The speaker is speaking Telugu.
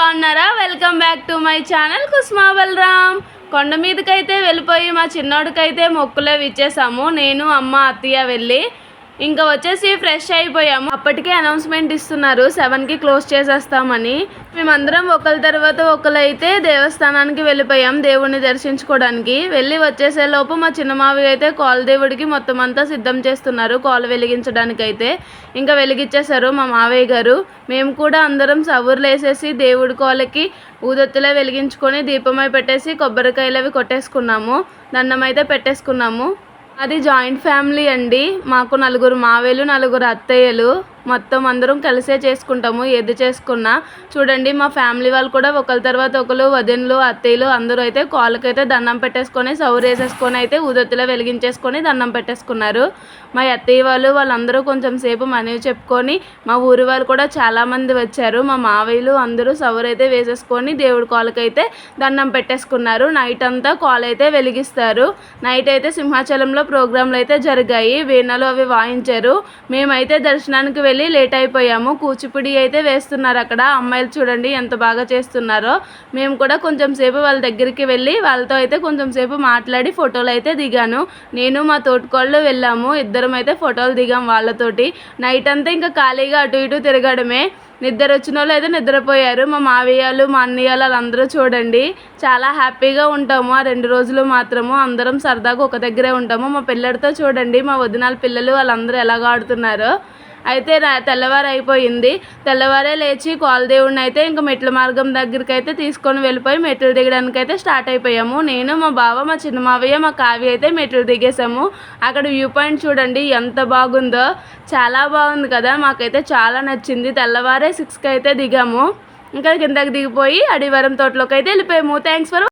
బాగున్నారా? Welcome back to my channel Kusma Balram. కొండ మీదకైతే వెళ్ళిపోయి మా చిన్నోడికైతే మొక్కులే ఇచ్చేసాము. నేను అమ్మ అత్తయ్య వెళ్ళి ఇంకా వచ్చేసి ఫ్రెష్ అయిపోయాము. అప్పటికే అనౌన్స్మెంట్ ఇస్తున్నారు 7కి క్లోజ్ చేసేస్తామని. మేమందరం ఒకరి తర్వాత ఒకరైతే దేవస్థానానికి వెళ్ళిపోయాం దేవుడిని దర్శించుకోవడానికి. వెళ్ళి వచ్చేసేలోపు మా చిన్నమావి అయితే కోల దేవుడికి మొత్తం అంతా సిద్ధం చేస్తున్నారు. కోల వెలిగించడానికి అయితే ఇంకా వెలిగించేశారు మా మావయ్య గారు. మేము కూడా అందరం సవుర్లు వేసేసి దేవుడి కోలకి ఊదొత్తులే వెలిగించుకొని దీపమై పెట్టేసి కొబ్బరికాయలు అవి కొట్టేసుకున్నాము. దండం అయితే పెట్టేసుకున్నాము. అది జాయింట్ ఫ్యామిలీ అండి. మాకు 4 మావేలు 4 అత్తయ్యలు, మొత్తం అందరం కలిసే చేసుకుంటాము. ఏది చేసుకున్నా చూడండి మా ఫ్యామిలీ వాళ్ళు కూడా ఒకరి తర్వాత ఒకరు వదినలు అత్తయ్యలు అందరూ అయితే కాళ్ళకైతే దండం పెట్టేసుకొని సౌరు వేసేసుకొని అయితే ఊదొత్తిలో వెలిగించేసుకొని దండం పెట్టేసుకున్నారు. మా అత్తయ్య వాళ్ళందరూ కొంచెం సేపు మనవి చెప్పుకొని మా ఊరి వాళ్ళు కూడా చాలామంది వచ్చారు. మా మావయ్యలు అందరూ సౌరు అయితే వేసేసుకొని దేవుడి కాళ్ళకైతే దండం పెట్టేసుకున్నారు. నైట్ అంతా కాల్ అయితే వెలిగిస్తారు. నైట్ అయితే సింహాచలంలో ప్రోగ్రాంలు అయితే జరిగాయి. వీణలు అవి వాయించారు. మేమైతే దర్శనానికి వెళ్ళి లేట్ అయిపోయాము. కూచిపూడి అయితే వేస్తున్నారు అక్కడ. అమ్మాయిలు చూడండి ఎంత బాగా చేస్తున్నారో. మేము కూడా కొంచెం సేపు వాళ్ళ దగ్గరికి వెళ్ళి వాళ్ళతో అయితే కొంచెం సేపు మాట్లాడి ఫోటోలు అయితే దిగాను. నేను మా తోటికోళ్ళు వెళ్ళాము. ఇద్దరం అయితే ఫోటోలు దిగాం వాళ్ళతోటి. నైట్ అంతా ఇంకా ఖాళీగా అటు ఇటు తిరగడమే. నిద్ర వచ్చిన వాళ్ళు అయితే నిద్రపోయారు. మా మావయ్యలు మా అన్నయ్యలు వాళ్ళందరూ చూడండి చాలా హ్యాపీగా ఉంటాము. ఆ 2 రోజులు మాత్రము అందరం సరదాగా ఒక దగ్గరే ఉంటాము. మా పిల్లడితో చూడండి మా వదినాల పిల్లలు వాళ్ళందరూ ఎలాగ ఆడుతున్నారో. అయితే తెల్లవారు అయిపోయింది. తెల్లవారే లేచి కోలదేవుడిని అయితే ఇంకా మెట్ల మార్గం దగ్గరికి అయితే తీసుకొని వెళ్ళిపోయి మెట్లు దిగడానికి అయితే స్టార్ట్ అయిపోయాము. నేను మా బావ మా చిన్న మావయ్య మా కావ్య అయితే మెట్లు దిగేసాము. అక్కడ వ్యూ పాయింట్ చూడండి ఎంత బాగుందో. చాలా బాగుంది కదా, మాకైతే చాలా నచ్చింది. తెల్లవారే 6కి అయితే దిగాము. ఇంకా కిందకి దిగిపోయి అడివరం తోటలోకి అయితే వెళ్ళిపోయాము. Thanks for